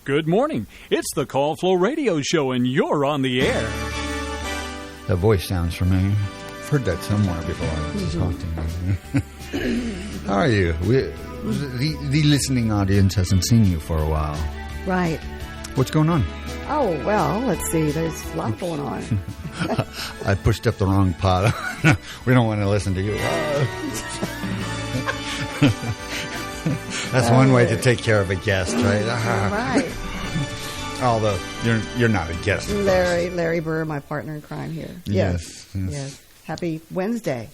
Good morning. It's the Call Flow Radio Show, and you're on the air. That voice sounds familiar. I've heard that somewhere before. I was talking. How are you? The listening audience hasn't seen you for a while. Right. What's going on? Oh, well, let's see. There's a lot going on. I pushed up the wrong pot. We don't want to listen to you. That's one way to take care of a guest, right? Right. Although you're not a guest. Larry Burr, my partner in crime here. Yes. Happy Wednesday.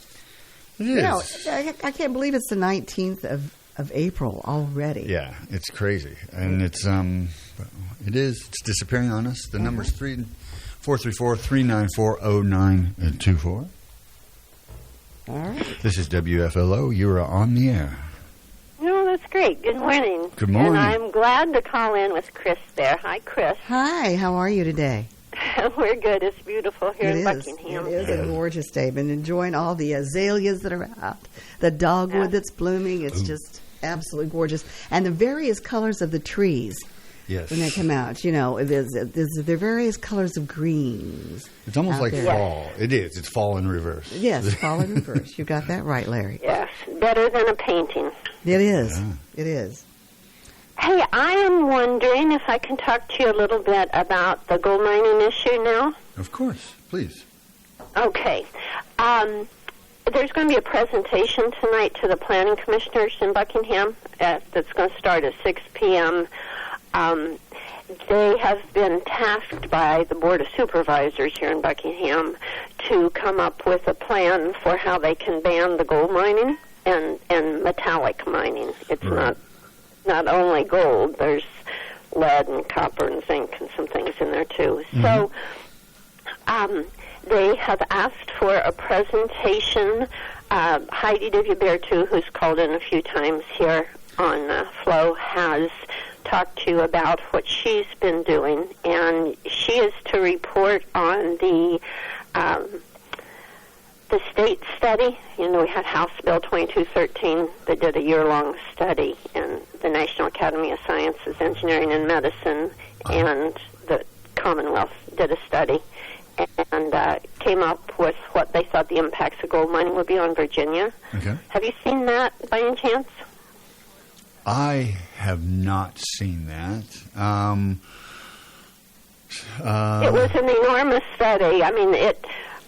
It is. You know, I can't believe it's the 19th of April already. Yeah, it's crazy. And it's disappearing on us. The number's 434-394-0924. All right. This is WFLO. You're on the air. No, that's great. Good morning. Good morning. And I'm glad to call in with Chris there. Hi, Chris. Hi, how are you today? We're good. It's beautiful here in Buckingham. It is a gorgeous day. Been enjoying all the azaleas that are out, the dogwood that's blooming. It's just absolutely gorgeous. And the various colors of the trees. Yes. When they come out, you know, there are various colors of greens. It's almost like there. fall. It is. It's fall in reverse. Yes, fall in reverse. You got that right, Larry. Yes, better than a painting. It is. Yeah. It is. Hey, I am wondering if I can talk to you a little bit about the gold mining issue now. Of course. Please. Okay. There's going to be a presentation tonight to the planning commissioners in Buckingham that's going to start at 6 p.m., they have been tasked by the Board of Supervisors here in Buckingham to come up with a plan for how they can ban the gold mining and metallic mining. It's not only gold. There's lead and copper and zinc and some things in there too. Mm-hmm. So they have asked for a presentation. Heidi DeViberto, who's called in a few times here on Flow, has talked to you about what she's been doing, and she is to report on the state study. You know, we had House Bill 2213 that did a year-long study, and the National Academy of Sciences, Engineering, and Medicine, and the Commonwealth did a study, and came up with what they thought the impacts of gold mining would be on Virginia. Okay. Have you seen that by any chance? I have not seen that. It was an enormous study. I mean,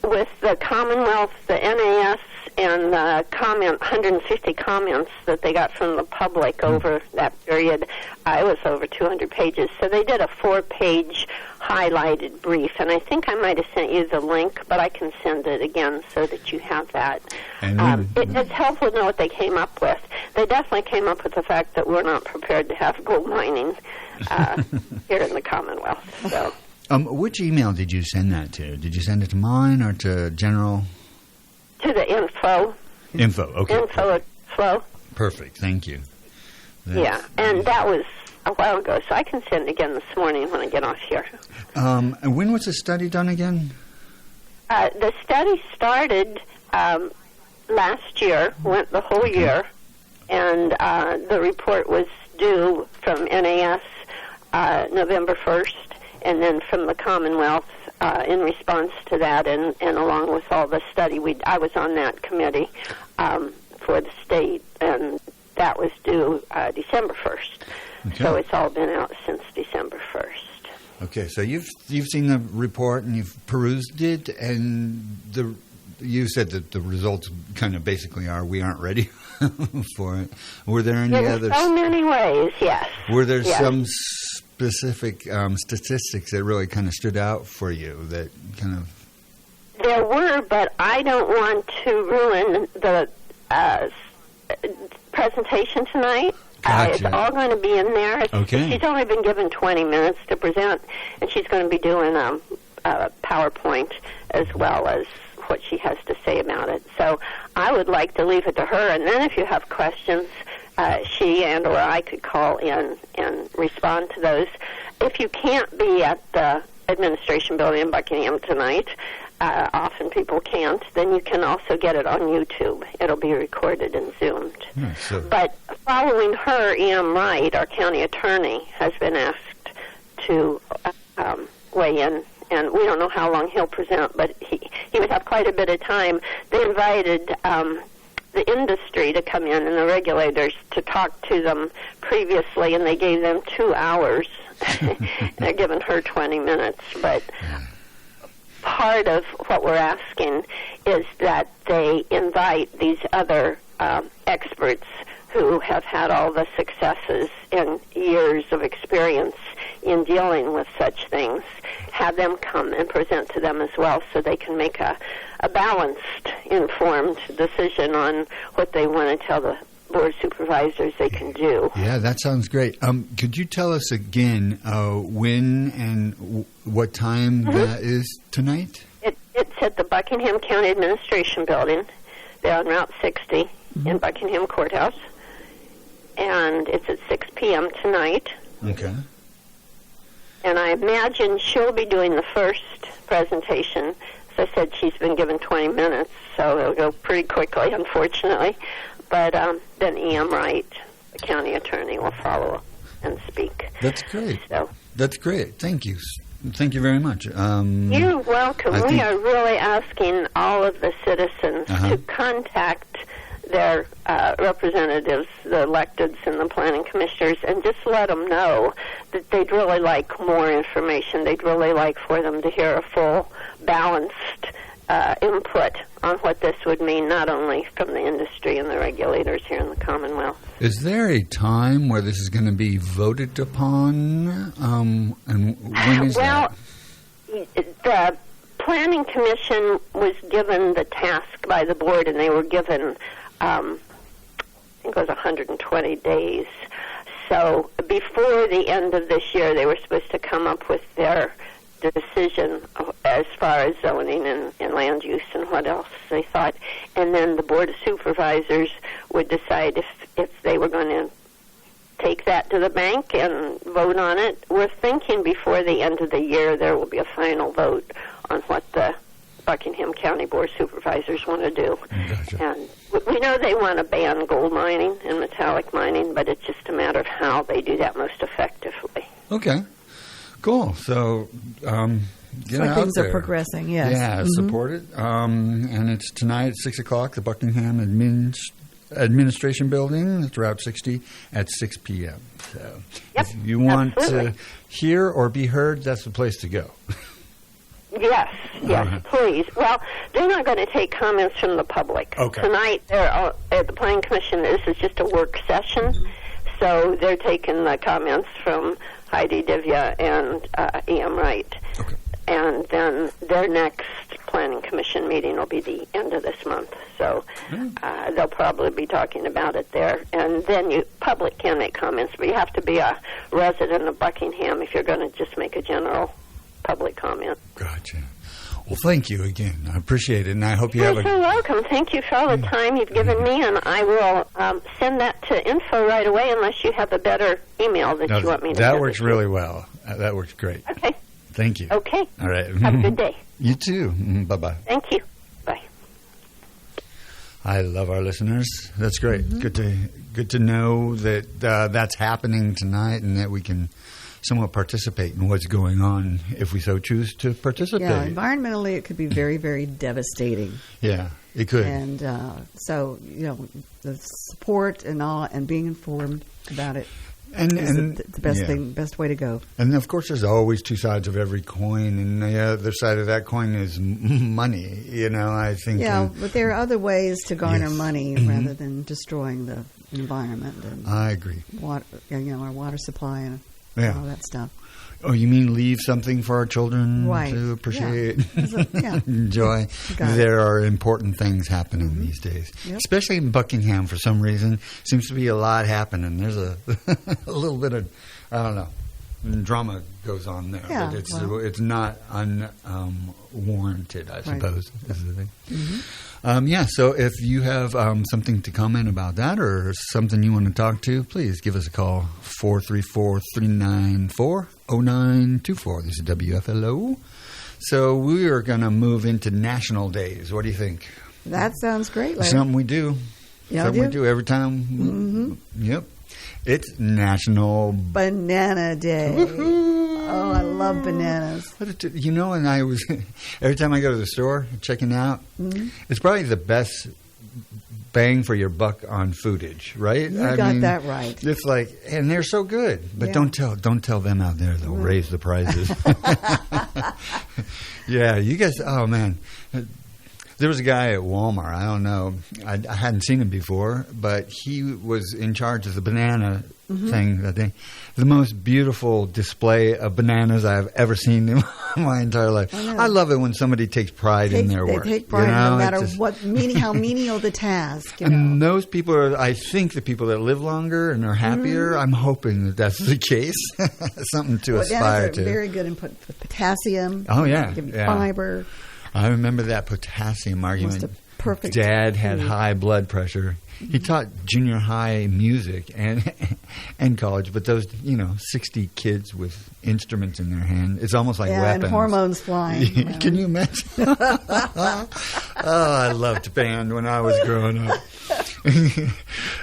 with the Commonwealth, the NAS, and the 150 comments that they got from the public over that period, it was over 200 pages. So they did a 4-page highlighted brief, and I think I might have sent you the link, but I can send it again so that you have that. It's helpful to know what they came up with. They definitely came up with the fact that we're not prepared to have gold mining here in the Commonwealth. So. Which email did you send that to? Did you send it to mine or to general? To the info. Info, okay. Info at Flow. Perfect, thank you. Yeah, and that was a while ago, so I can send it again this morning when I get off here. And when was the study done again? The study started last year, went the whole year, and the report was due from NAS November 1st, and then from the Commonwealth in response to that, and along with all the study, I was on that committee for the state, and that was due December 1st. Okay. So it's all been out since December 1st. Okay, so you've seen the report and you've perused it, and you said that the results kind of basically are we aren't ready for it. Were there any others? In so many ways, yes. Were there some specific statistics that really kind of stood out for you that kind of... There were, but I don't want to ruin the presentation tonight. Gotcha. It's all going to be in there. Okay. She's only been given 20 minutes to present, and she's going to be doing a PowerPoint as well as what she has to say about it. So I would like to leave it to her, and then if you have questions, she and or I could call in and respond to those. If you can't be at the administration building in Buckingham tonight, often people can't, then you can also get it on YouTube. It'll be recorded and zoomed. But following her, E.M. Wright, our county attorney, has been asked to weigh in. And we don't know how long he'll present, but he would have quite a bit of time. They invited the industry to come in and the regulators to talk to them previously, and they gave them 2 hours. They're giving her 20 minutes. But part of what we're asking is that they invite these other experts who have had all the successes and years of experience in dealing with such things, have them come and present to them as well so they can make a balanced, informed decision on what they want to tell the Board of Supervisors they can do. Yeah, that sounds great. Could you tell us again when and what time that is tonight? It's at the Buckingham County Administration Building. They're on Route 60 in Buckingham Courthouse. And it's at 6 p.m. tonight. Okay. And I imagine she'll be doing the first presentation. As I said, she's been given 20 minutes, so it'll go pretty quickly, unfortunately. But then E.M. Wright, the county attorney, will follow and speak. That's great. So that's great. Thank you. Thank you very much. You're welcome. We are really asking all of the citizens to contact their representatives, the electeds and the planning commissioners, and just let them know that they'd really like more information. They'd really like for them to hear a full, balanced input on what this would mean, not only from the industry and the regulators here in the Commonwealth. Is there a time where this is going to be voted upon? And when is that? Well, the Planning Commission was given the task by the board, and they were given, I think it was 120 days. So before the end of this year, they were supposed to come up with their decision as far as zoning and land use and what else they thought. And then the Board of Supervisors would decide if they were going to take that to the bank and vote on it. We're thinking before the end of the year there will be a final vote on what the Buckingham County Board of Supervisors want to do. Gotcha. And we know they want to ban gold mining and metallic mining, but it's just a matter of how they do that most effectively. Okay. Cool. So, get out things there. are progressing, yes. Yeah, support it. And it's tonight at 6 o'clock, the Buckingham Administration Building. It's Route 60 at 6 p.m. So Yep, if you want absolutely. to hear or be heard, that's the place to go. Yes, right. please. Well, they're not going to take comments from the public. Okay. Tonight, they're at the Planning Commission, this is just a work session, so they're taking the comments from Heidi Divya and E.M. Wright. Okay. And then their next Planning Commission meeting will be the end of this month. So they'll probably be talking about it there. And then public can make comments, but you have to be a resident of Buckingham if you're going to just make a general public comment. Gotcha. Well, thank you again. I appreciate it, and I hope you You're have so welcome. Thank you for all the time you've given me, and I will send that to info right away unless you have a better email that you want me to That send works it to. really well. That works great. Okay. Thank you. Okay. All right. Have a good day. You too. Bye-bye. Thank you. Bye. I love our listeners. That's great. Good to know that that's happening tonight, and that we can somewhat participate in what's going on if we so choose to participate. Yeah, environmentally it could be very, very devastating. Yeah, it could. And so, the support and all, and being informed about it is the best thing, best way to go. And of course, there's always two sides of every coin, and the other side of that coin is money. I think. Yeah, but there are other ways to garner money rather than destroying the environment. And I agree. Water, our water supply and all that stuff. Oh, you mean leave something for our children to appreciate, enjoy? There are important things happening these days, especially in Buckingham. For some reason, seems to be a lot happening. There's a little bit of, I don't know, drama goes on there, but it's not unwarranted, I suppose. Is the thing. So if you have something to comment about that or something you want to talk to, please give us a call, 434-394-0924. This is WFLO. So we are going to move into national days. What do you think? That sounds great, Larry. Something we do. Yeah, something we do every time. Yep. It's National Banana Day. Woohoo! Oh, I love bananas. You know, and I was every time I go to the store checking out, it's probably the best bang for your buck on foodage, right? You got that right. It's like, and they're so good, but don't tell them out there they'll raise the prices. Yeah, you guys. Oh man, there was a guy at Walmart. I don't know. I hadn't seen him before, but he was in charge of the banana thing that day. The most beautiful display of bananas I've ever seen in my entire life. I love it when somebody takes pride in their work. They take pride no matter how menial the task. And those people are, I think, the people that live longer and are happier. I'm hoping that that's the case. Something to aspire to. Very good in potassium. Oh, yeah. Give you fiber. I remember that potassium argument. Perfect. Dad had high blood pressure. He taught junior high music and college, but those 60 kids with instruments in their hand, it's almost like weapons. And hormones flying. Can you imagine? Oh, I loved band when I was growing up.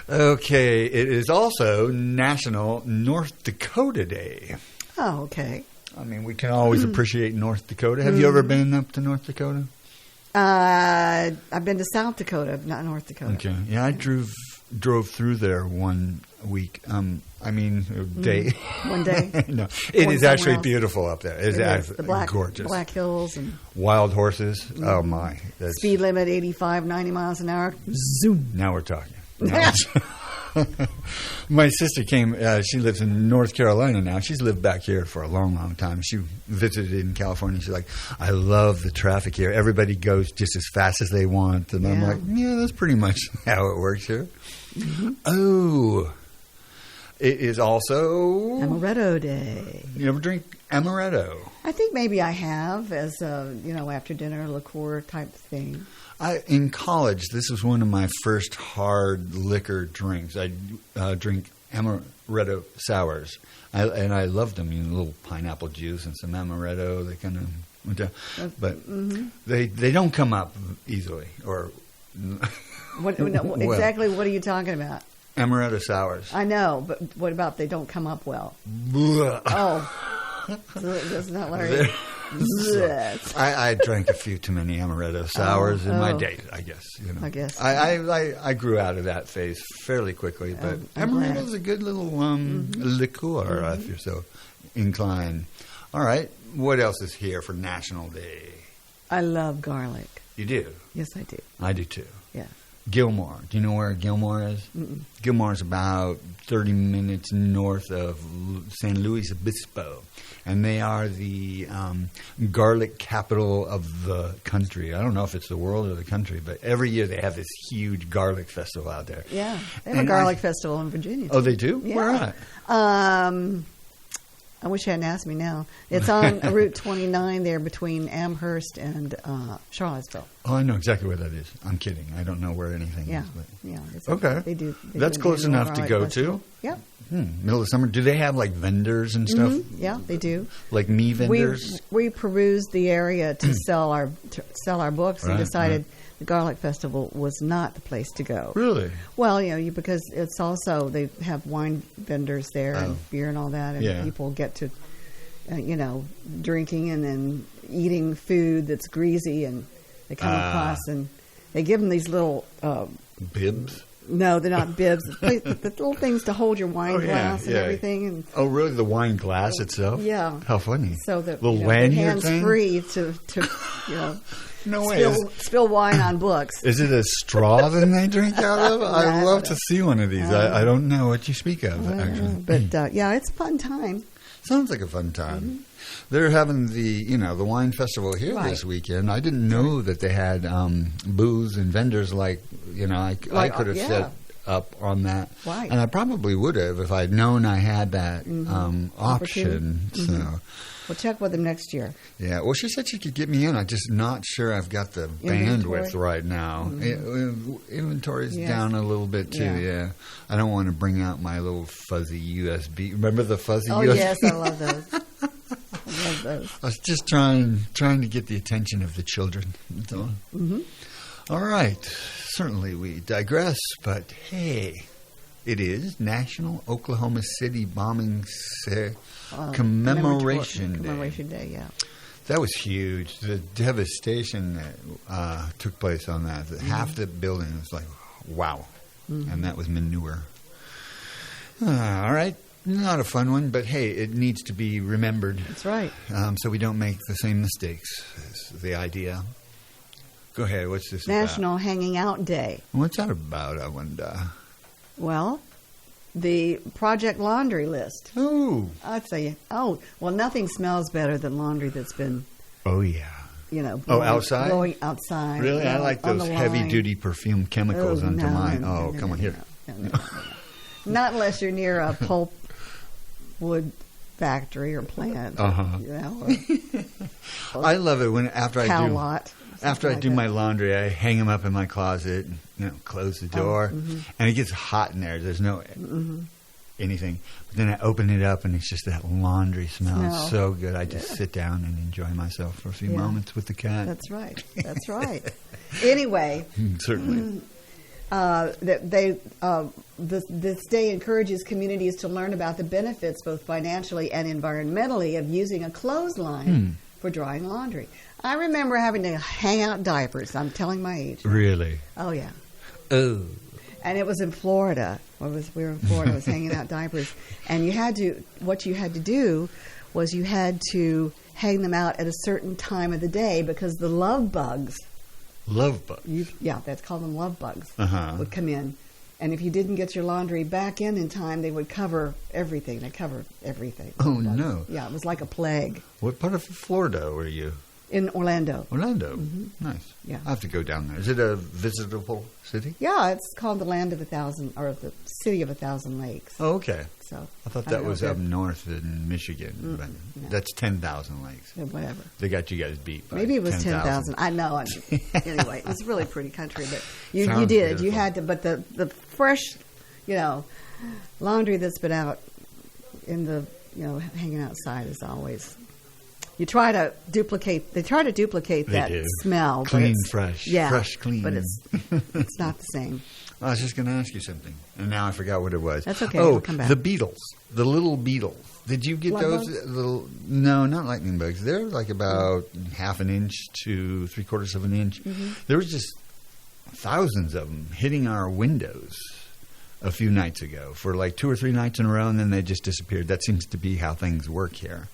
Okay, it is also National North Dakota Day. Oh, okay. I mean, we can always appreciate North Dakota. Have you ever been up to North Dakota? I've been to South Dakota, not North Dakota. Okay. Yeah, I drove through there one week. Day. One day? No. It is actually beautiful up there. It's actually gorgeous. Black hills. And wild horses. Oh, my. Speed limit 85, 90 miles an hour. Zoom. Now we're talking. My sister came. She lives in North Carolina now. She's lived back here for a long, long time. She visited in California. She's like, I love the traffic here. Everybody goes just as fast as they want. And I'm like, yeah, that's pretty much how it works here. Oh, it is also Amaretto Day. You ever drink amaretto? I think maybe I have as a after dinner liqueur type thing. In college, this was one of my first hard liquor drinks. I drink amaretto sours, and I loved them. A little pineapple juice and some amaretto. They kind of went down, but they don't come up easily. Or exactly what are you talking about? Amaretto sours. I know, but what about they don't come up well? That's not Larry. I drank a few too many amaretto sours in my day, I guess. I guess. I grew out of that phase fairly quickly, but amaretto is a good little liqueur if you're so inclined. All right, what else is here for National Day? I love garlic. You do? Yes, I do. I do too. Yeah. Gilmore. Do you know where Gilmore is? Mm-mm. Gilmore is about 30 minutes north of San Luis Obispo. And they are the garlic capital of the country. I don't know if it's the world or the country, but every year they have this huge garlic festival out there. Yeah. They have a garlic festival in Virginia, too. Oh, they do? Yeah. Where at? I wish you hadn't asked me now. It's on Route 29 there between Amherst and Charlottesville. Oh, I know exactly where that is. I'm kidding. I don't know where anything is. But. Yeah. Okay. They do. That's close enough to go to. Yeah. Middle of summer. Do they have like vendors and stuff? Mm-hmm. Yeah, they do. Like me vendors? We perused the area to sell our books and decided the Garlic Festival was not the place to go. Really? Well, because it's also, they have wine vendors there and beer and all that, and people get to, drinking and then eating food that's greasy, and they come across and they give them these little... bibs? No, they're not bibs. The little things to hold your wine glass and everything. And, really? The wine glass itself? Yeah. How funny. So that little lanyard hands thing? free to no way. Spill wine on books. Is it a straw that they drink out of? I'd love to see one of these. I don't know what you speak of, actually. But it's a fun time. Sounds like a fun time. Mm-hmm. They're having the wine festival here this weekend. I didn't know that they had booths and vendors I could have set up on that. Right. And I probably would have if I'd known I had that option. Mm-hmm. So we'll check with them next year. Yeah. Well, she said she could get me in. I'm just not sure I've got the bandwidth right now. Mm-hmm. Inventory's down a little bit too. Yeah. I don't want to bring out my little fuzzy USB. Remember the fuzzy USB? Oh yes, I love those. I was just trying to get the attention of the children. Mm-hmm. All right. Certainly we digress, but hey, It is National Oklahoma City Bombing Commemoration Day. Commemoration Day, yeah. That was huge. The devastation that took place on that. Half the building was like, wow. And that was manure. All right. Not a fun one, but hey, it needs to be remembered. That's right. So we don't make the same mistakes. Is the idea. Go ahead. What's this National about? Hanging Out Day. What's that about, I wonder? Well, the Project Laundry List. Oh. I'd say, nothing smells better than laundry that's been, Oh, yeah. outside? Blowing outside. Really? I like those heavy-duty perfume chemicals onto mine. Come on, here. No. Not unless you're near a pulp wood factory or plant. I love it when after I do my that. laundry, I hang them up in my closet, close the door, and it gets hot in there. There's no anything. But then I open it up, and it's just that laundry smell. It's so good. I just sit down and enjoy myself for a few moments with the cat. That's right. That's right. Anyway. Certainly. This day encourages communities to learn about the benefits, both financially and environmentally, of using a clothesline for drying laundry. I remember having to hang out diapers. I'm telling my age. Really? Oh, yeah. Oh. And it was in Florida. We were in Florida. I was hanging out diapers. And what you had to do was you had to hang them out at a certain time of the day because the love bugs. Love bugs? That's called them love bugs. Would come in. And if you didn't get your laundry back in time, they would cover everything. They cover everything. Oh, no. Yeah, it was like a plague. What part of Florida were you? In Orlando. Orlando? Nice. Yeah. I have to go down there. Is it a visitable city? Yeah, it's called the Land of 1,000, or the City of 1,000 Lakes. Oh, okay. So I thought that was up north in Michigan. But that's 10,000 lakes. Whatever. They got you guys beat by Maybe it was 10,000. I know. Anyway, it was a really pretty country. But you did. Beautiful. You had to. But the fresh, laundry that's been out in the, hanging outside is always. They try to duplicate that smell. Clean, fresh. Yeah. Fresh, clean. But it's not the same. I was just going to ask you something, and now I forgot what it was. That's okay. Oh, we'll come back. The beetles. The little beetles. Did you get those? No, not lightning bugs. They're like about half an inch to 3/4 of an inch. There was just thousands of them hitting our windows a few nights ago for like 2 or 3 nights in a row, and then they just disappeared. That seems to be how things work here.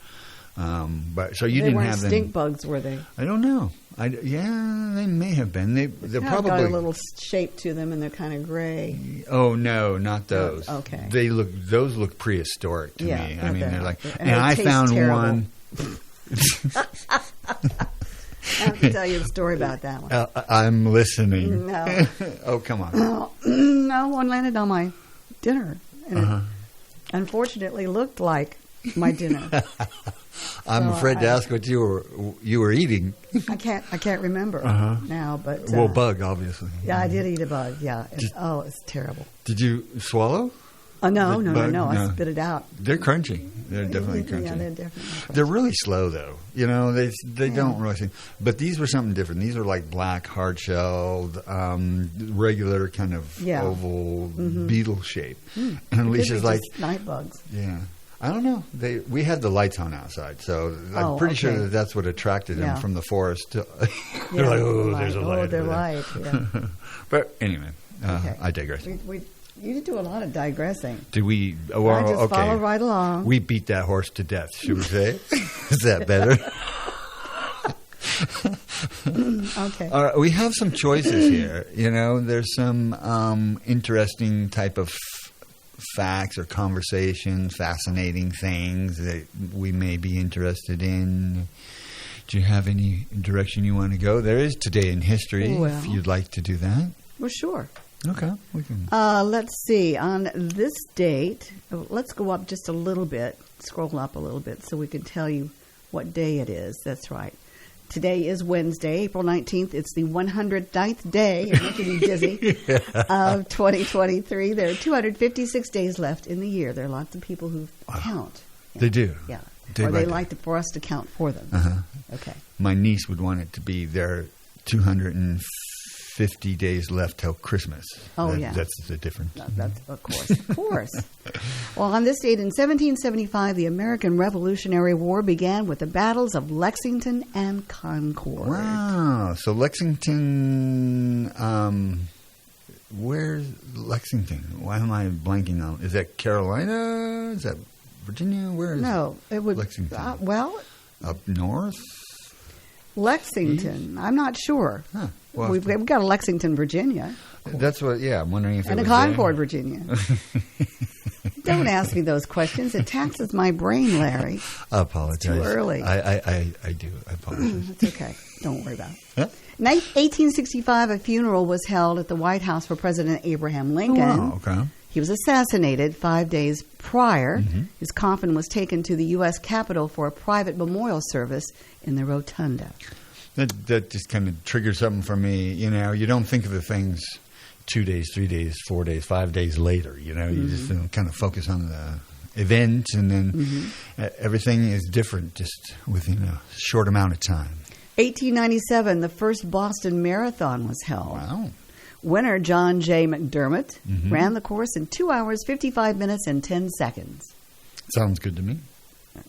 But so you didn't have them. They weren't stink bugs, were they? I don't know. They may have been. They're probably got a little shape to them, and they're kind of gray. Oh no, not those. Oh, okay. Those look prehistoric to me. I mean, they're like. And I found terrible. one. I have to tell you a story about that one. I'm listening. No. Oh, come on. No, one landed on my dinner, and it unfortunately looked like my dinner. I'm afraid to ask what you were eating. I can't remember now, but bug, obviously. Yeah, I did eat a bug. Yeah, it's terrible. Did you swallow? No. I spit it out. They're crunchy. They're definitely crunchy. Yeah, they're definitely crunchy. They're really slow, though. They don't really seem. But these were something different. These were like black, hard-shelled, regular kind of oval beetle shape. And Alicia's like night bugs. Yeah. I don't know. We had the lights on outside, so I'm pretty sure that's what attracted them from the forest. They're like, there's a light. Oh, they're light. Yeah. But anyway, I digress. You did do a lot of digressing. Did we? I just follow right along. We beat that horse to death, should we say? Is that better? Okay. All right, we have some choices here. There's some interesting type of facts or conversations, fascinating things that we may be interested in. Do you have any direction you want to go? There is Today in History, if you'd like to do that. Well, sure. Okay, we can. Let's see. On this date, let's go up just a little bit, scroll up a little bit so we can tell you what day it is. That's right. Today is Wednesday, April 19th. It's the 109th day, you're making me dizzy, of 2023. There are 256 days left in the year. There are lots of people who count. They do? Yeah. Or they like for us to count for them. Okay. My niece would want it to be their 250th 50 days left till Christmas. That's the difference. That's of course. Well, on this date in 1775, the American Revolutionary War began with the battles of Lexington and Concord. Wow. So Lexington, where's Lexington? Why am I blanking on? Is that Carolina? Is that Virginia? Where is it would Lexington? Up north? Lexington. I'm not sure. Huh. Well, we've got a Lexington, Virginia. That's what. Yeah, I'm wondering if and it was a Concord, there. Virginia. Don't ask me those questions. It taxes my brain, Larry. I apologize. It's too early. I do. I apologize. It's okay. Don't worry about it. Huh? 1865, a funeral was held at the White House for President Abraham Lincoln. Oh, wow, okay. He was assassinated 5 days prior. Mm-hmm. His coffin was taken to the U.S. Capitol for a private memorial service in the Rotunda. That just kind of triggers something for me. You know, you don't think of the things 2 days, 3 days, 4 days, 5 days later. You know, you just kind of focus on the event, and then everything is different just within a short amount of time. 1897, the first Boston Marathon was held. Wow. Winner John J. McDermott ran the course in 2 hours, 55 minutes, and 10 seconds. Sounds good to me.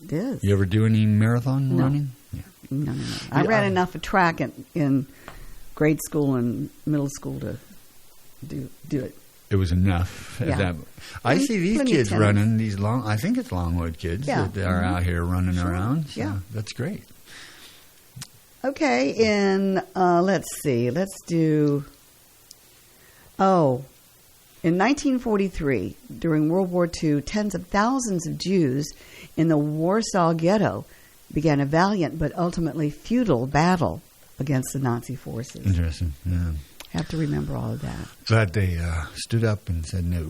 It is. You ever do any marathon running? Yeah. No. I ran enough of track in grade school and middle school to do it. It was enough. Yeah. I see these kids running, I think it's Longwood kids that are out here running around. So that's great. Okay, let's see. Let's do... in 1943, during World War II, tens of thousands of Jews in the Warsaw Ghetto began a valiant but ultimately futile battle against the Nazi forces. Interesting, yeah. Have to remember all of that. Glad they stood up and said no.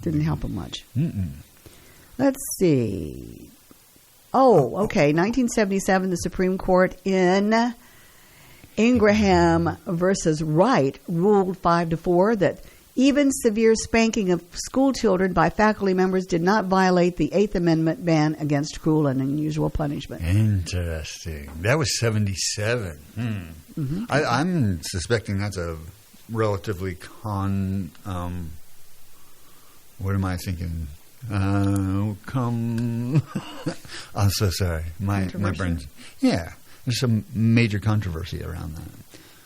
Didn't help them much. Let's see. Okay, 1977, the Supreme Court in Ingraham versus Wright ruled 5-4 that even severe spanking of school children by faculty members did not violate the Eighth Amendment ban against cruel and unusual punishment. Interesting. That was 77. I'm suspecting that's a relatively what am I thinking? I'm so sorry. My brain's... Yeah. There's some major controversy around that.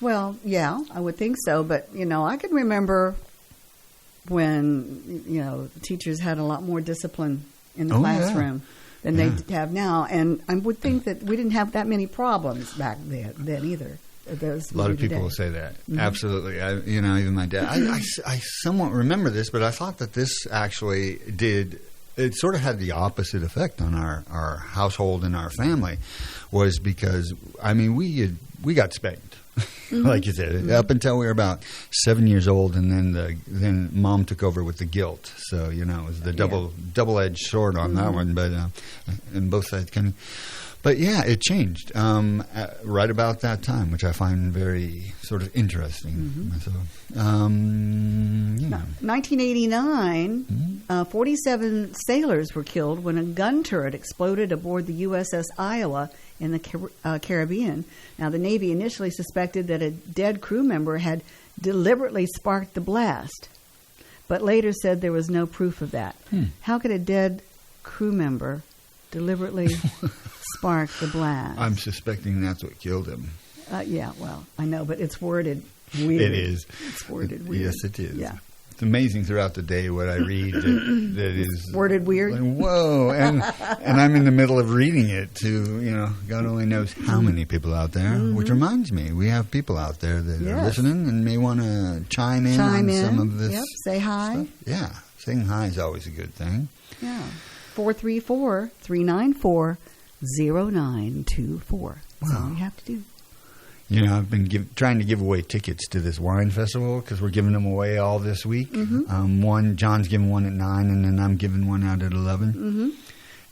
Well, yeah, I would think so. But, I can remember when, teachers had a lot more discipline in the classroom than they have now. And I would think that we didn't have that many problems back then either. A lot of people will say that. Absolutely. Even my dad. I somewhat remember this, but I thought that this actually did... It sort of had the opposite effect on our household and our family, was because, we got spanked, like you said, up until we were about 7 years old, and then Mom took over with the guilt. So, it was the double-edged sword on that one, but and both sides kind of... But, yeah, it changed right about that time, which I find very sort of interesting. So, 1989, 47 sailors were killed when a gun turret exploded aboard the USS Iowa in the Caribbean. Now, the Navy initially suspected that a dead crew member had deliberately sparked the blast, but later said there was no proof of that. How could a dead crew member deliberately spark the blast? I'm suspecting that's what killed him. Well, I know, but it's worded weird. It is. It's worded weird. Yes, it is. Yeah. It's amazing throughout the day what I read that is... Worded weird? Like, whoa. And I'm in the middle of reading it to, God only knows how many people out there, which reminds me, we have people out there that are listening and may want to chime in on some of this say hi. Stuff. Yeah. Saying hi is always a good thing. Yeah. 434-394-0924. That's all you have to do. I've been trying to give away tickets to this wine festival because we're giving them away all this week. John's giving one at 9, and then I'm giving one out at 11.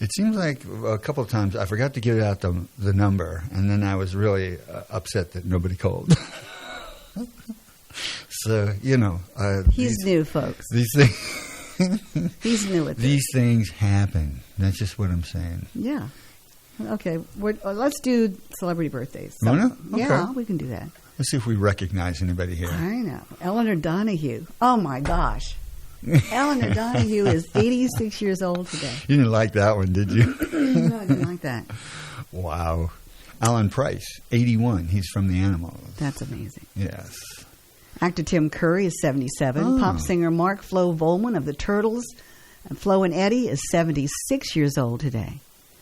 It seems like a couple of times I forgot to give out the number, and then I was really upset that nobody called. So, he's new, folks. These things... He's new at this. These things happen. That's just what I'm saying. Yeah. Okay. Let's do celebrity birthdays. Okay. Yeah, we can do that. Let's see if we recognize anybody here. I know. Eleanor Donahue. Oh, my gosh. Eleanor Donahue is 86 years old today. You didn't like that one, did you? No, I didn't like that. Wow. Alan Price, 81. He's from the Animals. That's amazing. Yes. Actor Tim Curry is 77. Oh. Pop singer Mark Flo Volman of the Turtles. And Flo and Eddie is 76 years old today.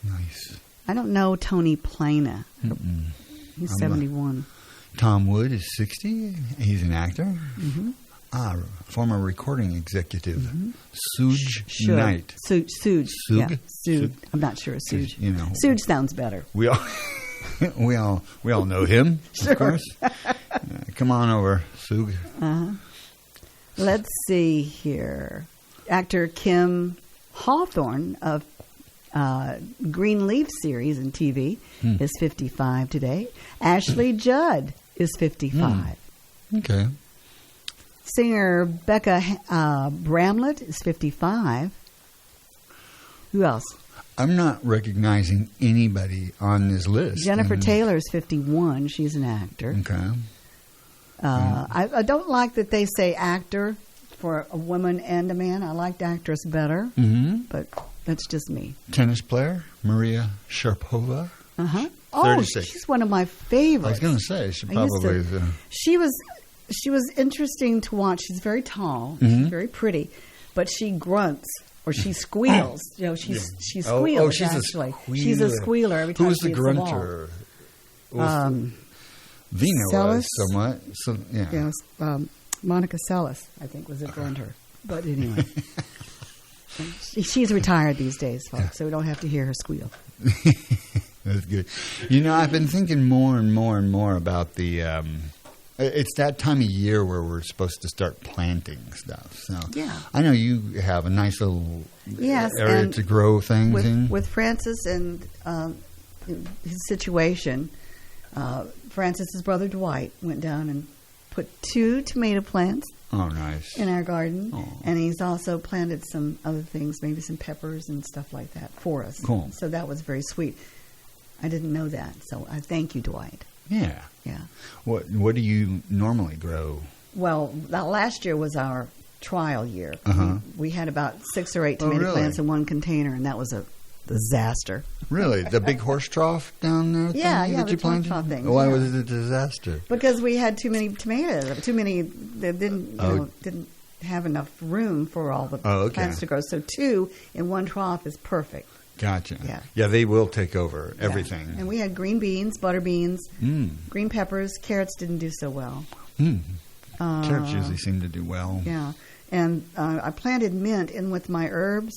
Nice. I don't know Tony Plana. He's 71. Tom Wood is 60. He's an actor. Mm-hmm. Former recording executive. Suge Knight. Suge. Suge? Yeah, Suge. I'm not sure. Suge. You know. Suge sounds better. We all know him, Sure. of course. Come on over, Suge. Let's see here. Actor Kim Hawthorne of Greenleaf series and TV is 55 today. Ashley Judd is 55. Okay. Singer Becca Bramlett is 55. Who else? I'm not recognizing anybody on this list. Jennifer Taylor is 51. She's an actor. Okay. I don't like that they say actor for a woman and a man. I liked actress better, but that's just me. Tennis player Maria Sharapova. Oh, 36. she's one of my favorites. I was going to say she probably is. She was interesting to watch. She's very tall. She's very pretty, but she grunts or she squeals. You know, she squeals. She's actually. a squealer. She's a squealer every time. Who was she the hits grunter? Vina Sellis. was somewhat. So, yeah. Yes, Monica Seles, I think, was a grunter. But anyway, she's retired these days, folks, so we don't have to hear her squeal. That's good. You know, I've been thinking more and more and more about the. It's that time of year where we're supposed to start planting stuff. So yeah. I know you have a nice little area to grow things in. With Francis and his situation, Francis's brother Dwight went down and put 2 tomato plants. Oh, nice. In our garden. Oh. And he's also planted some other things, maybe some peppers and stuff like that for us. Cool. So that was very sweet. I didn't know that, so I thank you, Dwight. Yeah. Yeah. What do you normally grow? Well, last year was our trial year. We had about 6 or 8 tomato really? plants in one container, and that was a disaster. Really? The big horse trough down there? Yeah, that the you planted? trough thing. Why yeah. was it a disaster? Because we had too many tomatoes. They didn't have enough room for all the plants to grow. So 2 in one trough is perfect. Gotcha. Yeah. Yeah, they will take over everything. Yeah. And we had green beans, butter beans, green peppers. Carrots didn't do so well. Carrots usually seem to do well. Yeah. And I planted mint in with my herbs,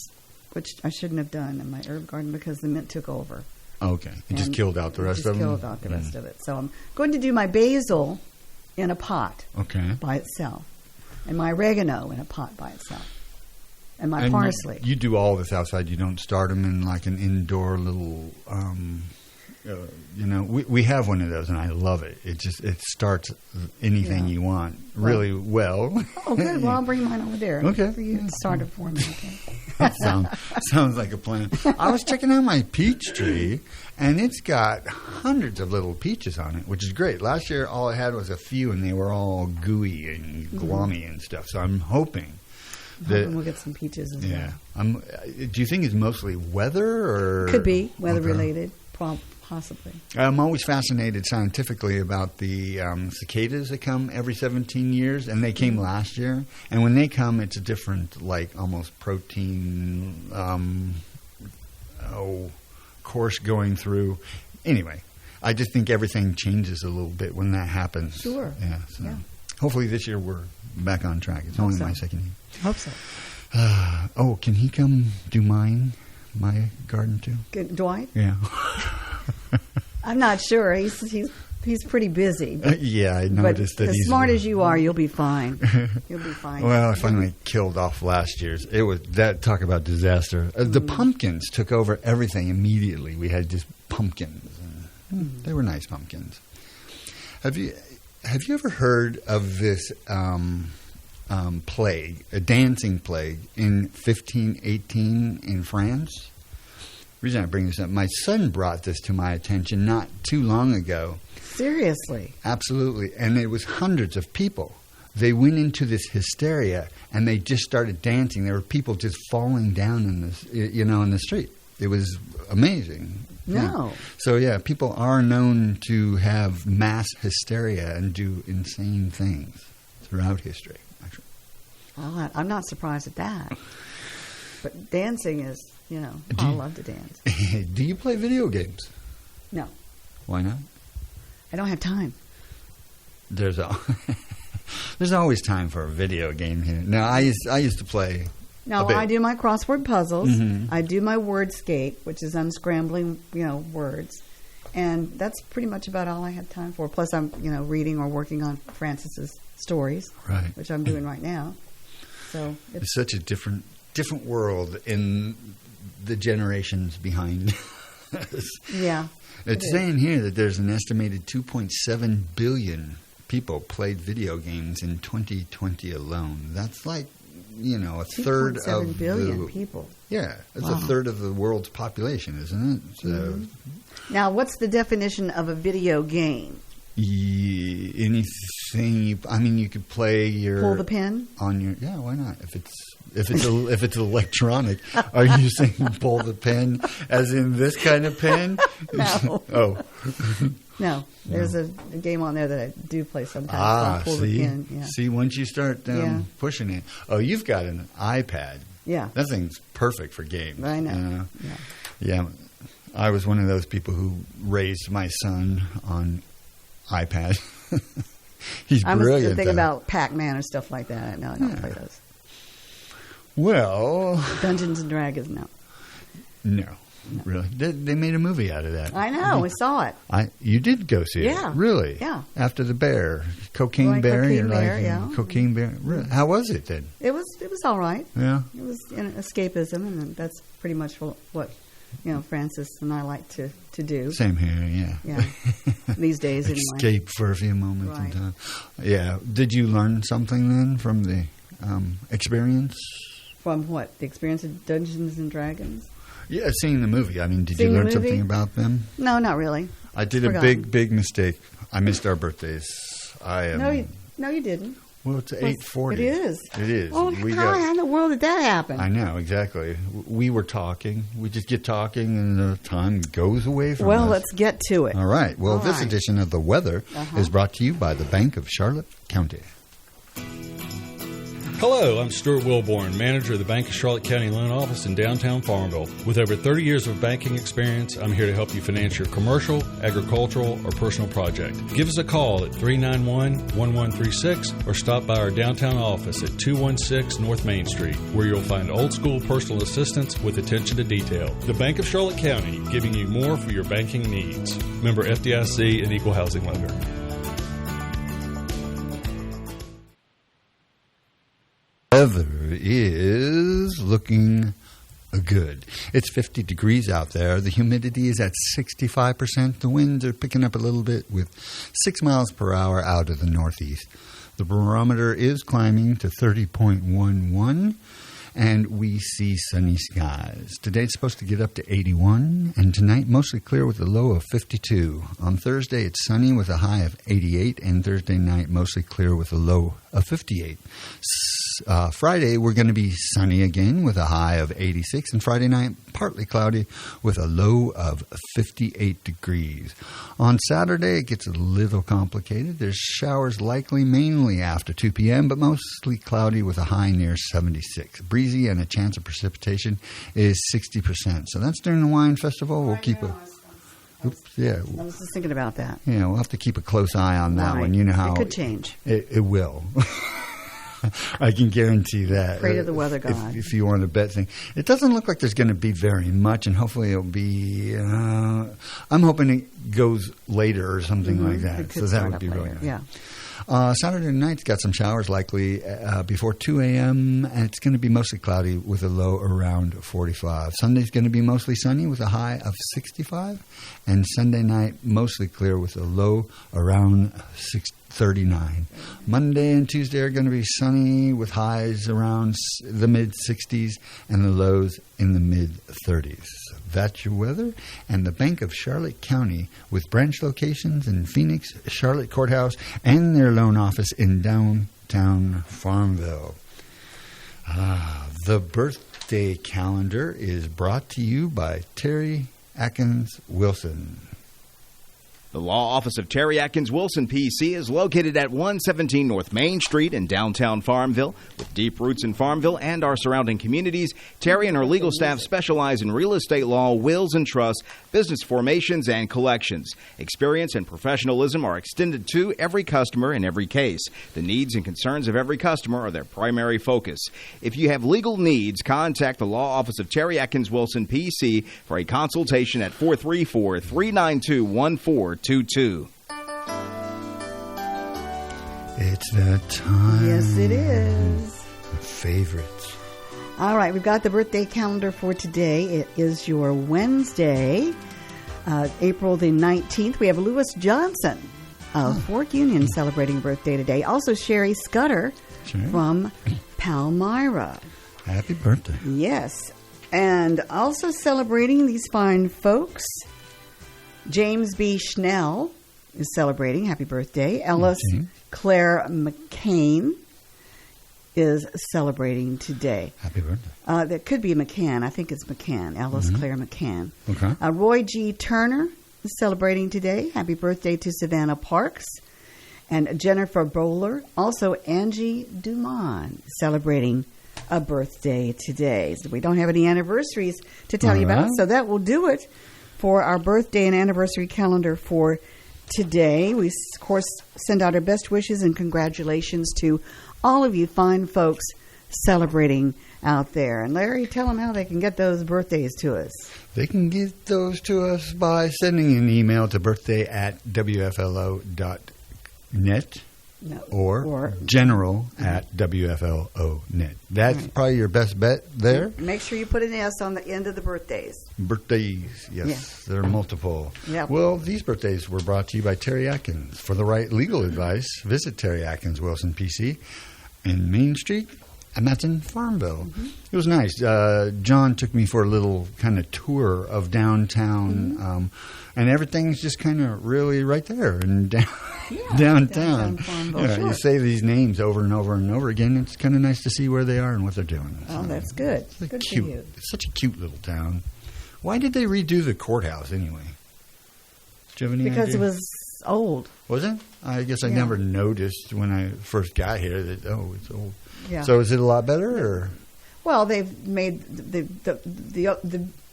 which I shouldn't have done in my herb garden because the mint took over. Okay. It just killed out the rest of them? Just killed out the rest of it. So I'm going to do my basil in a pot by itself, and my oregano in a pot by itself. And my parsley. You do all this outside. You don't start them in like an indoor little, we have one of those, and I love it. It starts anything you want really well. Oh, good. Well, I'll bring mine over there. Okay. For you to start it for me. Okay. Sounds like a plan. I was checking out my peach tree, and it's got hundreds of little peaches on it, which is great. Last year, all I had was a few, and they were all gooey and glommy and stuff. So I'm hoping. We'll get some peaches as well. Do you think it's mostly weather or could be weather related? Possibly. I'm always fascinated scientifically about the cicadas that come every 17 years, and they came last year. And when they come, it's a different, like almost protein course going through. Anyway, I just think everything changes a little bit when that happens. Sure. Yeah. So hopefully this year we're back on track. It's only my second year. Hope so. Can he come do my garden too? Dwight? Yeah. I'm not sure. He's pretty busy. Yeah, I noticed that. As smart as you are, you'll be fine. You'll be fine. Well, I finally killed off last year's. It was that talk about disaster. The pumpkins took over everything immediately. We had just pumpkins. They were nice pumpkins. Have you ever heard of this plague, a dancing plague in 1518 in France? reason I bring this up, my son brought this to my attention not too long ago. Seriously? Absolutely. And it was hundreds of people. They went into this hysteria, and they just started dancing. There were people just falling down in the street. It was amazing. No. Yeah. So, yeah, people are known to have mass hysteria and do insane things throughout history, actually. Well, I'm not surprised at that. But dancing is, I love to dance. Do you play video games? No. Why not? I don't have time. There's always time for a video game here. No, I used to play. No, I do my crossword puzzles. Mm-hmm. I do my wordscape, which is unscrambling, words, and that's pretty much about all I have time for. Plus, I'm reading or working on Francis's stories, right, which I'm doing right now. So it's such a different world in the generations behind us. Yeah, it's saying here that there's an estimated 2.7 billion people played video games in 2020 alone. That's like, a third of 2.7 billion people. Yeah, it's a third of the world's population, isn't it? So, mm-hmm. Now, what's the definition of a video game? Anything. You could play your pull the pin on your. Yeah, why not? If it's electronic, are you saying pull the pin as in this kind of pin? No. Oh. No, there's a game on there that I do play sometimes. Pull the pin. Yeah. See, once you start pushing it. Oh, you've got an iPad. Yeah. That thing's perfect for games. I know. Yeah. I was one of those people who raised my son on iPad. He's brilliant. I'm thinking about Pac-Man or stuff like that. No, I don't play those. Well, Dungeons and Dragons, no. No. Really? They made a movie out of that. I know. We saw it. You did go see it? Yeah. Really? Yeah. After the bear. Cocaine Bear? Cocaine Bear, yeah. Cocaine Bear. Really? How was it then? It was all right. Yeah. It was escapism, and that's pretty much what Francis and I like to do. Same here, yeah. These days, anyway. Escape for a few moments in time. Yeah. Did you learn something then from the experience? From what? The experience of Dungeons and Dragons? Yeah, seeing the movie. Did you learn something about them? No, not really. I did a big mistake. I missed our birthdays. No, you didn't. Well, it's 8:40. It is. It is. Well, how in the world did that happen? I know, exactly. We were talking. We just get talking, and the time goes away from us. Well, let's get to it. All right. Well, this edition of The Weather is brought to you by the Bank of Charlotte County. Hello, I'm Stuart Wilborn, manager of the Bank of Charlotte County Loan Office in downtown Farmville. With over 30 years of banking experience, I'm here to help you finance your commercial, agricultural, or personal project. Give us a call at 391-1136 or stop by our downtown office at 216 North Main Street, where you'll find old-school personal assistance with attention to detail. The Bank of Charlotte County, giving you more for your banking needs. Member FDIC and Equal Housing Lender. Weather is looking good. It's 50 degrees out there. The humidity is at 65%. The winds are picking up a little bit with 6 miles per hour out of the northeast. The barometer is climbing to 30.11, and we see sunny skies. Today it's supposed to get up to 81, and tonight mostly clear with a low of 52. On Thursday it's sunny with a high of 88, and Thursday night mostly clear with a low of 58. Friday, we're going to be sunny again with a high of 86, and Friday night, partly cloudy with a low of 58 degrees. On Saturday, it gets a little complicated. There's showers likely mainly after 2 p.m., but mostly cloudy with a high near 76. Breezy, and a chance of precipitation is 60%. So that's during the Wine Festival. We'll keep a... Oops, yeah. I was just thinking about that. Yeah, we'll have to keep a close eye on that one. You know how... It could change. It will. I can guarantee that. Afraid of the weather god. If you want to bet thing. It doesn't look like there's going to be very much, and hopefully it'll be... I'm hoping it goes later or something like that. So that would be really nice. Yeah. Saturday night's got some showers likely before 2 a.m., and it's going to be mostly cloudy with a low around 45. Sunday's going to be mostly sunny with a high of 65, and Sunday night mostly clear with a low around 39. Monday and Tuesday are going to be sunny with highs around the mid-60s and the lows in the mid-30s. That's your weather. And the Bank of Charlotte County, with branch locations in Phoenix, Charlotte Courthouse, and their loan office in downtown Farmville. The birthday calendar is brought to you by Terry Atkins Wilson. The law office of Terry Atkins Wilson, PC, is located at 117 North Main Street in downtown Farmville. With deep roots in Farmville and our surrounding communities, Terry and her legal staff specialize in real estate law, wills and trusts, business formations, and collections. Experience and professionalism are extended to every customer in every case. The needs and concerns of every customer are their primary focus. If you have legal needs, contact the law office of Terry Atkins Wilson, PC, for a consultation at 434-392-1422. It's that time. Yes, it is. Favorites. All right, we've got the birthday calendar for today. It is your Wednesday, April the 19th. We have Lewis Johnson of Fork Union celebrating birthday today. Also, Sherry Scudder from Palmyra. Happy birthday. Yes. And also celebrating these fine folks, James B. Schnell is celebrating. Happy birthday. Ellis Claire McCain is celebrating today. Happy birthday. That could be McCann. I think it's McCann. Ellis Claire McCann. Okay. Roy G. Turner is celebrating today. Happy birthday to Savannah Parks. And Jennifer Bowler. Also, Angie Dumont celebrating a birthday today. So we don't have any anniversaries to tell you about, so that will do it for our birthday and anniversary calendar for today. We, of course, send out our best wishes and congratulations to all of you fine folks celebrating out there. And Larry, tell them how they can get those birthdays to us. They can get those to us by sending an email to birthday@wflo.net or general@wflo.net. That's probably your best bet there. Make sure you put an S on the end of the birthdays. Birthdays, yes. There are multiple. Yep. Well, these birthdays were brought to you by Terry Atkins. For the right legal advice, visit Terry Atkins Wilson, PC, in Main Street, and that's in Farmville. It was nice. John took me for a little kind of tour of downtown, and everything's just kind of really right there in downtown. Farmville, You say these names over and over and over again. It's kind of nice to see where they are and what they're doing. Oh, that's good. Good cute. for you. It's such a cute little town. Why did they redo the courthouse anyway? Do you have any Because idea? it was old. Was it? I guess I never noticed when I first got here that, it's old. Yeah. So is it a lot better, or? Well, they've made the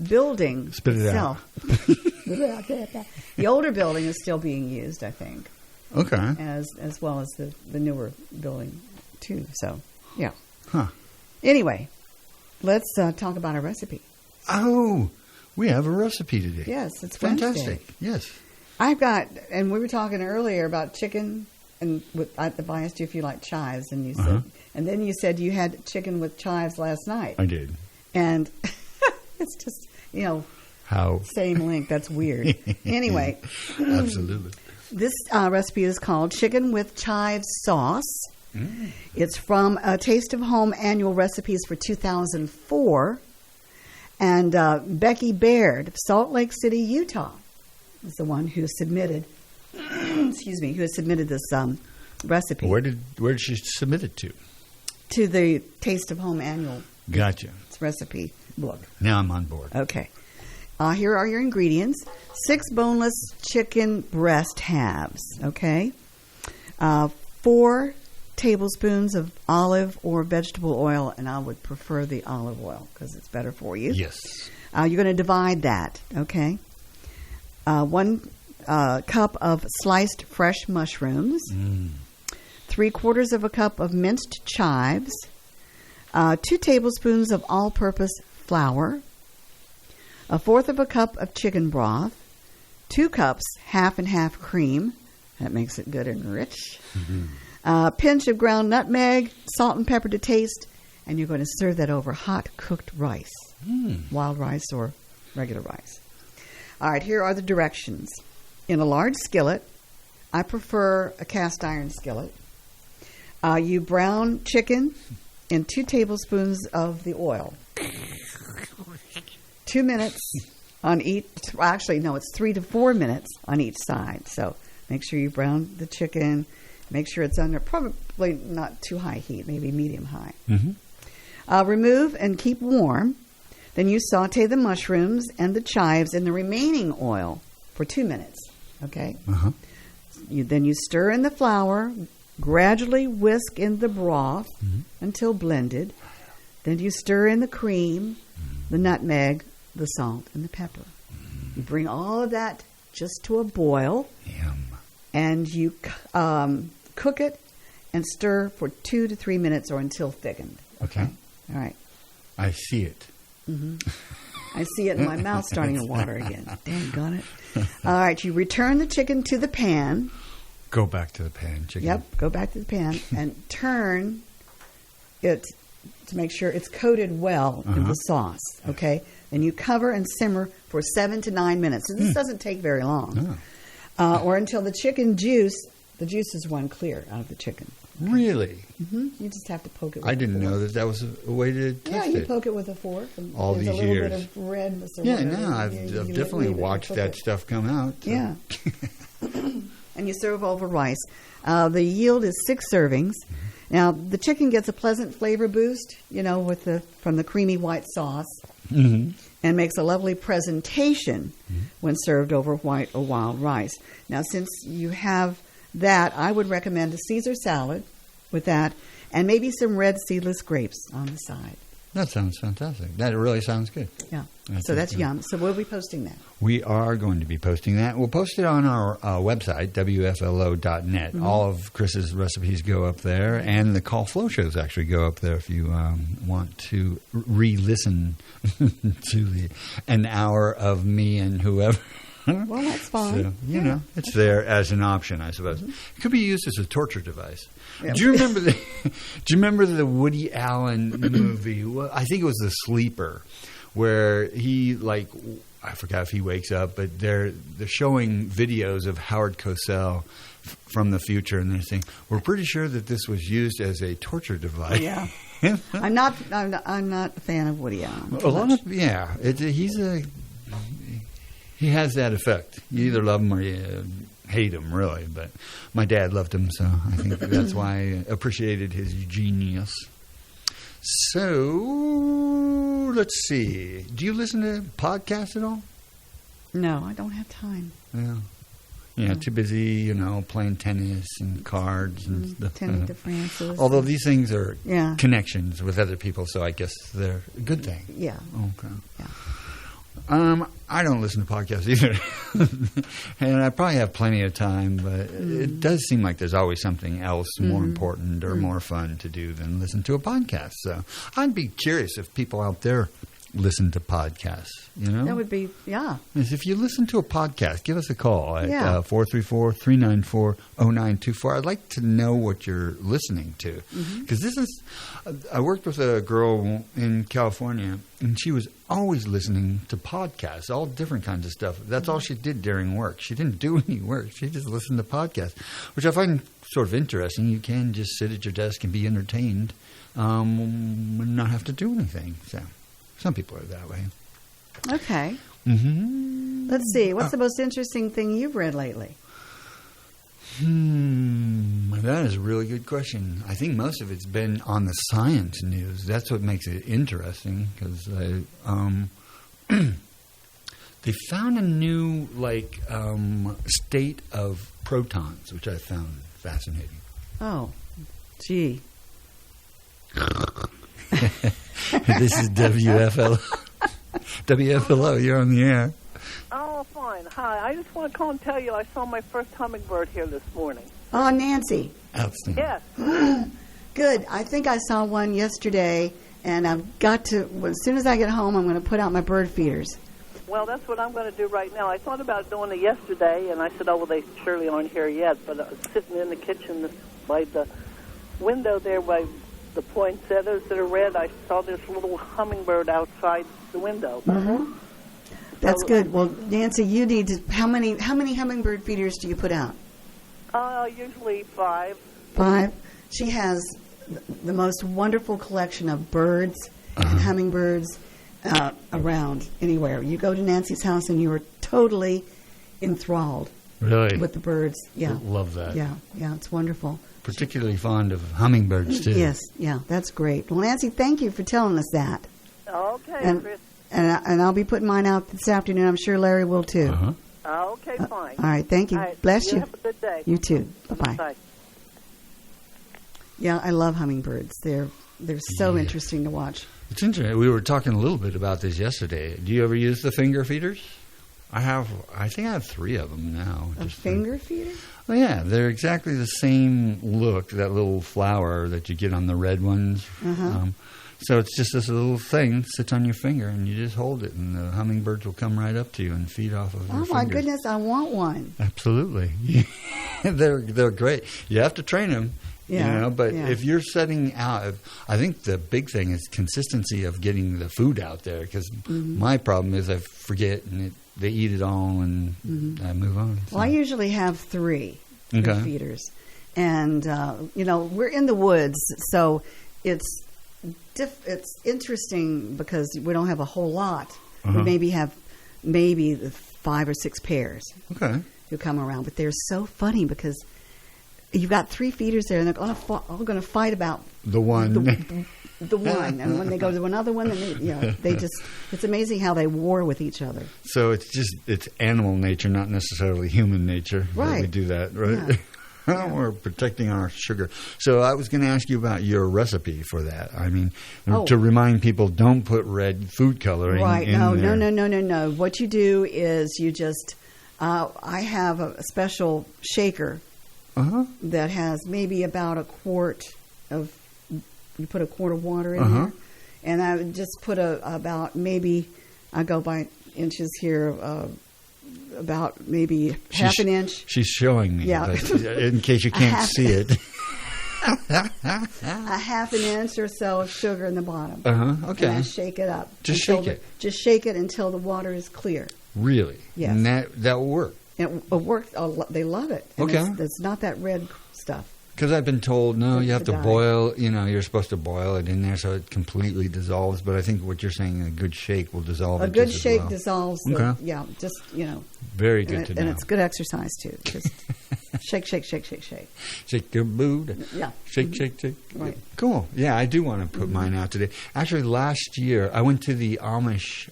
building itself. The older building is still being used, I think. Okay. As well as the newer building too. So, yeah. Huh. Anyway, let's talk about our recipe. Oh, we have a recipe today. Yes, it's fantastic. Wednesday. Yes. I've got, and we were talking earlier about chicken, and I asked you if you like chives, and you said, and then you said you had chicken with chives last night. I did. And it's just, how same link. That's weird. Anyway, absolutely. This recipe is called Chicken with Chives Sauce. It's from Taste of Home Annual Recipes for 2004. And Becky Baird of Salt Lake City, Utah, is the one who submitted. Excuse me, who has submitted this recipe. Where did she submit it to? To the Taste of Home Annual. Gotcha. Recipe book. Now I'm on board. Okay. Here are your ingredients. 6 boneless chicken breast halves. Okay. 4 tablespoons of olive or vegetable oil, and I would prefer the olive oil because it's better for you. Yes. You're going to divide that. Okay. 1 cup of sliced fresh mushrooms. 3/4 of a cup of minced chives. 2 tablespoons of all-purpose flour. 1/4 of a cup of chicken broth. 2 cups, half and half cream. That makes it good and rich. A pinch of ground nutmeg, salt and pepper to taste, and you're going to serve that over hot cooked rice. Wild rice or regular rice. All right, here are the directions. In a large skillet, I prefer a cast iron skillet. You brown chicken in 2 tablespoons of the oil. 2 minutes on each. Actually, no, it's 3 to 4 minutes on each side. So make sure you brown the chicken. Make sure it's under probably not too high heat, maybe medium high. Mm-hmm. Remove and keep warm. Then you saute the mushrooms and the chives in the remaining oil for 2 minutes. Okay. Uh-huh. Then you stir in the flour. Gradually whisk in the broth until blended. Then you stir in the cream, the nutmeg, the salt, and the pepper. You bring all of that just to a boil. Yum. And you cook it and stir for 2 to 3 minutes or until thickened. Okay. All right. I see it. I see it in my mouth starting to water again. Dang it. All right. You return the chicken to the pan. Go back to the pan, chicken. Yep, go back to the pan and turn it to make sure it's coated well in the sauce, okay? And you cover and simmer for 7 to 9 minutes. So this doesn't take very long. Or until the chicken juice, the juices run clear out of the chicken. Okay? Really? You just have to poke it with I didn't know that was a way to test it. Yeah, you poke it with a fork. And all these years. There's a little bit of redness or whatever. No, I've definitely watched that stuff come out. So. Yeah. And you serve over rice. The yield is 6 servings. Now, the chicken gets a pleasant flavor boost, from the creamy white sauce, and makes a lovely presentation when served over white or wild rice. Now, since you have that, I would recommend a Caesar salad with that, and maybe some red seedless grapes on the side. That sounds fantastic. That really sounds good. Yeah. So that's yum. So we'll be posting that. We are going to be posting that. We'll post it on our website, WFLO.net. All of Chris's recipes go up there, and the Call Flow shows actually go up there if you want to re-listen to an hour of me and whoever. Well, that's fine. So, it's there as an option, I suppose. It could be used as a torture device. Yeah. Do you remember the Woody Allen movie? Well, I think it was The Sleeper, where he I forgot if he wakes up, but they're showing videos of Howard Cosell from the future, and they're saying, "We're pretty sure that this was used as a torture device." Yeah. I'm not a fan of Woody Allen. He has that effect. You either love him or you hate him, really. But my dad loved him, so I think that's why I appreciated his genius. So, let's see. Do you listen to podcasts at all? No, I don't have time. Yeah, too busy, playing tennis and cards and stuff. Tending to Francis. Although these things are connections with other people, so I guess they're a good thing. Yeah. Okay. Yeah. I don't listen to podcasts either. And I probably have plenty of time, but it does seem like there's always something else more important or more fun to do than listen to a podcast. So I'd be curious if people out there listen to podcasts, That would be, If you listen to a podcast, give us a call at 434-394-0924. I'd like to know what you're listening to. Because I worked with a girl in California, and she was always listening to podcasts, all different kinds of stuff. That's all she did during work. She didn't do any work. She just listened to podcasts, which I find sort of interesting. You can just sit at your desk and be entertained and not have to do anything. So some people are that way. Okay. Let's see. What's the most interesting thing you've read lately? That is a really good question. I think most of it's been on the science news. That's what makes it interesting, because they found a new state of protons, which I found fascinating. Oh, gee. This is WFLO. WFLO, you're on the air. Oh, fine. Hi. I just want to call and tell you I saw my first hummingbird here this morning. Oh, Nancy. Outstanding. Yes. Good. I think I saw one yesterday, and I've got to, as soon as I get home, I'm going to put out my bird feeders. Well, that's what I'm going to do right now. I thought about doing it yesterday, and I said, well, they surely aren't here yet. But I was sitting in the kitchen by the window there by the poinsettias that are red. I saw this little hummingbird outside the window. That's good. Well, Nancy, you need to. How many hummingbird feeders do you put out? Usually 5. 5. She has the most wonderful collection of birds and hummingbirds around anywhere. You go to Nancy's house and you are totally enthralled. Really? With the birds. Yeah. Love that. Yeah, it's wonderful. Particularly fond of hummingbirds, too. Yes, that's great. Well, Nancy, thank you for telling us that. Okay, Chris. And I'll be putting mine out this afternoon. I'm sure Larry will, too. Okay, fine. All right, thank you. All right, Bless you. Have a good day. You too. Bye-bye. Bye. Yeah, I love hummingbirds. They're so interesting to watch. It's interesting. We were talking a little bit about this yesterday. Do you ever use the finger feeders? I think I have 3 of them now. A finger feeder? Well, yeah, they're exactly the same look, that little flower that you get on the red ones. So it's just this little thing sits on your finger, and you just hold it, and the hummingbirds will come right up to you and feed off of your fingers. Oh, my goodness, I want one. Absolutely. They're great. You have to train them. Yeah, but if you're setting out, I think the big thing is consistency of getting the food out there, because my problem is I forget, and they eat it all, and I move on. So. Well, I usually have 3 feeders. And, we're in the woods, so it's interesting because we don't have a whole lot. We maybe have 5 or 6 pairs who come around. But they're so funny because you've got 3 feeders there, and they're all going to fight about the one. The one, and when they go to another one, then they it's amazing how they war with each other. So it's animal nature, not necessarily human nature. Right. That we do that, right? Yeah. We're protecting our sugar. So I was going to ask you about your recipe for that. I mean, to remind people, don't put red food coloring in there. No. What you do is you just, I have a special shaker that has maybe about a quart of, you put a quart of water in there. And I would just put about maybe, I go by inches here, about maybe half an inch. She's showing me, in case you can't see it. A half an inch or so of sugar in the bottom. Okay. And I shake it up. Just shake it. Just shake it until the water is clear. Really? Yes. And that will work? It works. They love it. And it's not that red stuff. Because I've been told, no, you have to boil, you're supposed to boil it in there so it completely dissolves. But I think what you're saying, a good shake will dissolve it. A good shake dissolves Very good to know. And it's good exercise, too. Just shake. Shake your mood. Yeah. Shake. Right. Cool. Yeah, I do want to put mine out today. Actually, last year, I went to the Amish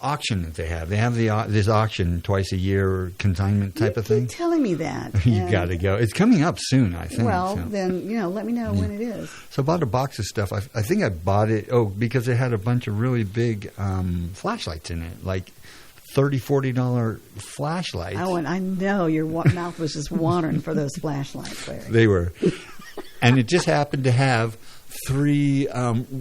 auction that they have. They have this auction twice a year, consignment type of thing. You keep telling me that. You got to go. It's coming up soon, I think. Well, then, let me know when it is. So I bought a box of stuff. I think I bought it, because it had a bunch of really big flashlights in it, like $30, $40 flashlights. Oh, and I know your mouth was just watering for those flashlights, Larry. They were. And it just happened to have 3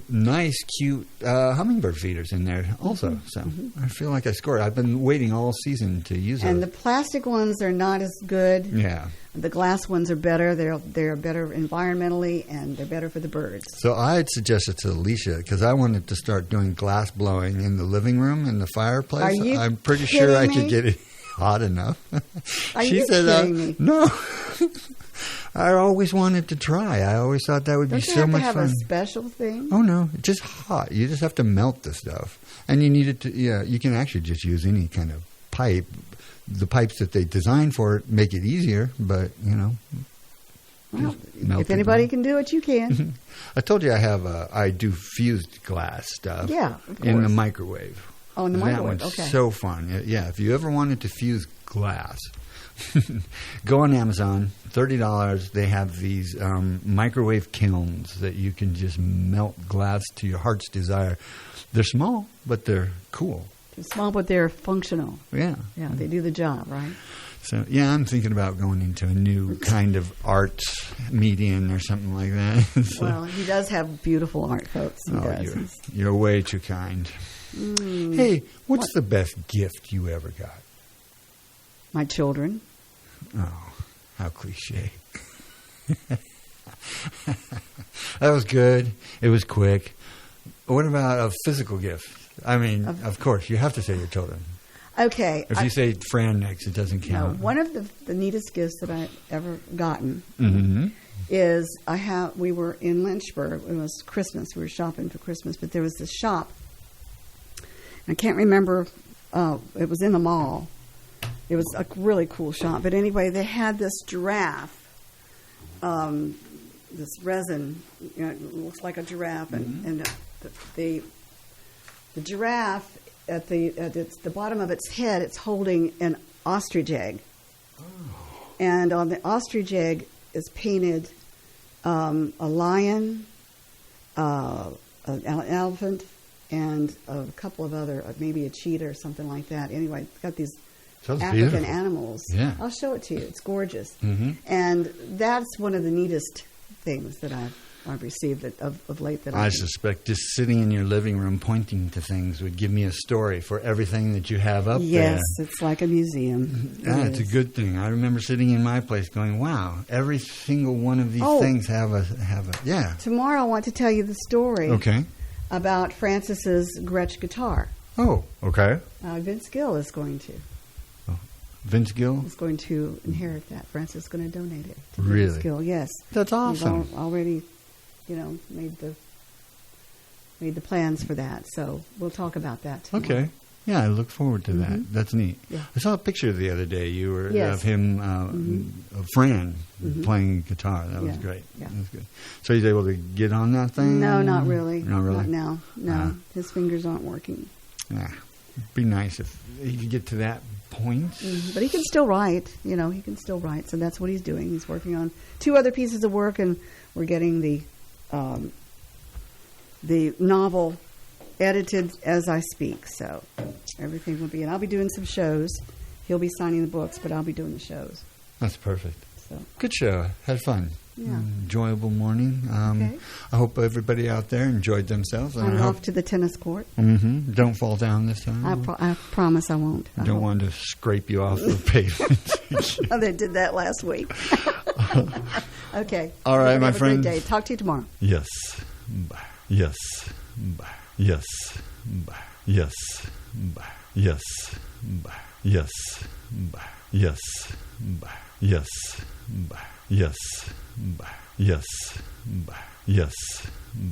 nice, cute hummingbird feeders in there also. So I feel like I scored. I've been waiting all season to use them. And the plastic ones are not as good. Yeah. The glass ones are better. They're better environmentally, and they're better for the birds. So I had suggested to Alicia, because I wanted to start doing glass blowing in the living room in the fireplace. Are you I'm pretty sure I could get it hot enough. She said, kidding me? No. I always wanted to try. I always thought that would be so much fun. Don't you have to have a special thing? Oh, no. It's just hot. You just have to melt the stuff. And you need it to, you can actually just use any kind of pipe. The pipes that they design for it make it easier, but, Well, if anybody can do it, you can. I told you I do fused glass stuff. Yeah, of course. In the microwave. Oh, in the microwave, that one's so fun. Yeah, if you ever wanted to fuse glass, go on Amazon, $30. They have these microwave kilns that you can just melt glass to your heart's desire. They're small, but they're cool. They're small, but they're functional. Yeah. Yeah, they do the job, right? So, I'm thinking about going into a new kind of art medium or something like that. So, well, he does have beautiful art, folks. You're way too kind. Hey, what's the best gift you ever got? My children. Oh, how cliche. That was good. It was quick. What about a physical gift? I mean, of course, you have to say your children. Okay. If you say Fran next, it doesn't count. No, one of the neatest gifts that I've ever gotten Mm-hmm. is we were in Lynchburg. It was Christmas. We were shopping for Christmas, but there was this shop. I can't remember. It was in the mall. It was a really cool shop. But anyway, they had this giraffe, this resin. It looks like a giraffe, and the giraffe at the bottom of its head, it's holding an ostrich egg, and on the ostrich egg is painted a lion, an elephant, and a couple of other, maybe a cheetah or something like that. Anyway, it's got these African animals. Yeah. I'll show it to you. It's gorgeous. Mm-hmm. And that's one of the neatest things that I've received of late. That I suspect just sitting in your living room pointing to things would give me a story for everything that you have up there. Yes, it's like a museum. It's a good thing. I remember sitting in my place going, wow, every single one of these things have a, yeah. Tomorrow I want to tell you the story about Francis's Gretsch guitar. Oh, okay. Vince Gill is going to. Vince Gill? Is going to inherit that. Francis is going to donate it to really? Vince Gill, yes. That's awesome. He's already, made the plans for that. So we'll talk about that tomorrow. Okay. Yeah, I look forward to that. That's neat. Yeah. I saw a picture the other day. You were of him, of Fran, playing guitar. That was great. Yeah. That was good. So he's able to get on that thing? No, not really. Not really? Not now. No, his fingers aren't working. Yeah. It'd be nice if he could get to that point. But he can still write. He can still write. So that's what he's doing. He's working on 2 other pieces of work, and we're getting the novel edited as I speak. So everything will be, and I'll be doing some shows. He'll be signing the books, but I'll be doing the shows. That's perfect. So good show. Had fun. Yeah. Enjoyable morning. Okay. I hope everybody out there enjoyed themselves. I'm off to the tennis court. Mm-hmm. Don't fall down this time. I promise I won't. I don't want to scrape you off the pavement. Oh, they did that last week. Okay. All right, my friend. Have a great day. Talk to you tomorrow. Yes. Bye. Yes. Bye. Yes. Bye. Yes. Bye. Yes. Bye. Yes. Bye. Yes. Bye. Yes. Bye. Yes. Bye. Yes. Bye. Yes. Bye.